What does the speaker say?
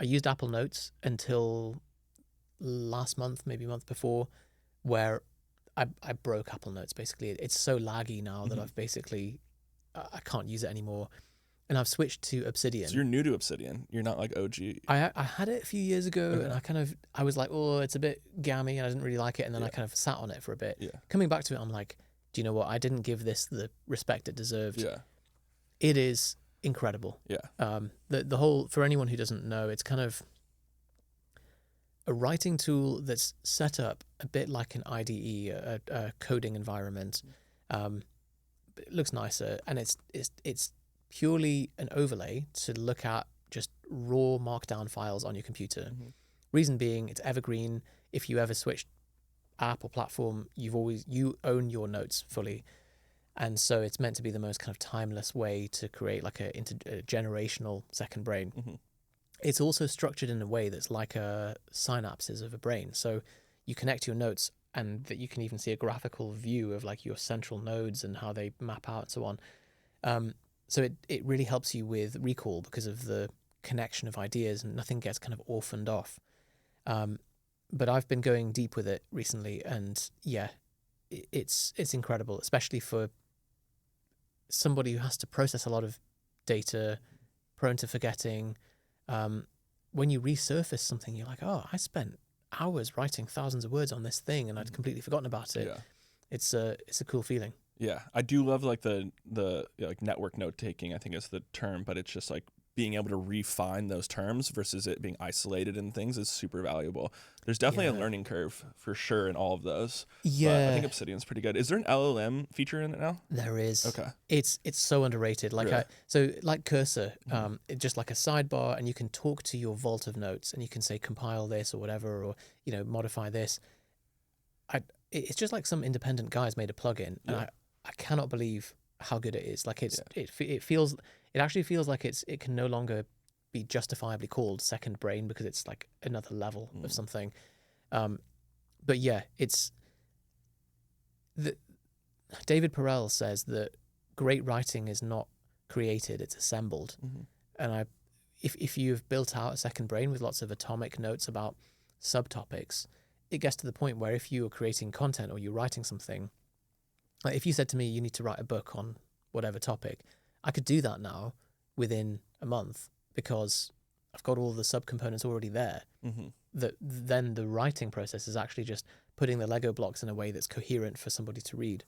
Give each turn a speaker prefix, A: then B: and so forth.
A: I used Apple Notes until last month, maybe a month before, where I broke Apple Notes. Basically, it's so laggy now that I've basically I can't use it anymore, and I've switched to
B: So
A: Obsidian.
B: you're new to Obsidian. You're not like OG.
A: I had it a few years ago, and
B: Okay.
A: I was like, oh, it's a bit gammy, and I didn't really like it, and then I
B: Yeah.
A: kind of sat on it for a bit.
B: Yeah.
A: Coming back to it, I'm like, do you know what? I didn't give this the respect it deserved.
B: Yeah.
A: It is incredible.
B: Yeah.
A: The whole, for anyone who doesn't know, it's kind of a writing tool that's set up a bit like an IDE, a coding environment. It looks nicer, and it's purely an overlay to look at just raw markdown files on your computer. Reason being, it's evergreen. If you ever switch app or platform, you own your notes fully, and so it's meant to be the most kind of timeless way to create like a intergenerational second brain. It's also structured in a way that's like a synapses of a brain. So you connect your notes, and that you can even see a graphical view of like your central nodes and how they map out and so on. So it really helps you with recall because of the connection of ideas, and nothing gets kind of orphaned off. But I've been going deep with it recently, and yeah, it's incredible, especially for somebody who has to process a lot of data, prone to forgetting. When you resurface something, you're like, oh, I spent hours writing thousands of words on this thing, and I'd completely forgotten about it.
B: Yeah.
A: It's a cool feeling.
B: Yeah, I do love like the like network note taking, I think is the term, but it's just like being able to refine those terms versus it being isolated in things is super valuable. There's definitely a
A: Yeah,
B: learning curve for sure in all of those, but I think
A: yeah,
B: Obsidian's pretty good. Is there an LLM feature in it now?
A: there is.
B: Okay,
A: It's so underrated.
B: really?
A: Like Cursor, it's just like a sidebar, and you can talk to your vault of notes, and you can say compile this or whatever, or modify this. I it's just like some independent guys made a plugin, and
B: Yeah,
A: I cannot believe how good it is. Like
B: yeah,
A: it actually feels like it can no longer be justifiably called second brain, because it's like another level of something. Um, but yeah, it's the David Perel says that great writing is not created, it's assembled. And if you've built out a second brain with lots of atomic notes about subtopics, it gets to the point where if you are creating content or you're writing something, like if you said to me you need to write a book on whatever topic, I could do that now within a month, because I've got all the subcomponents already there. That then the writing process is actually just putting the Lego blocks in a way that's coherent for somebody to read.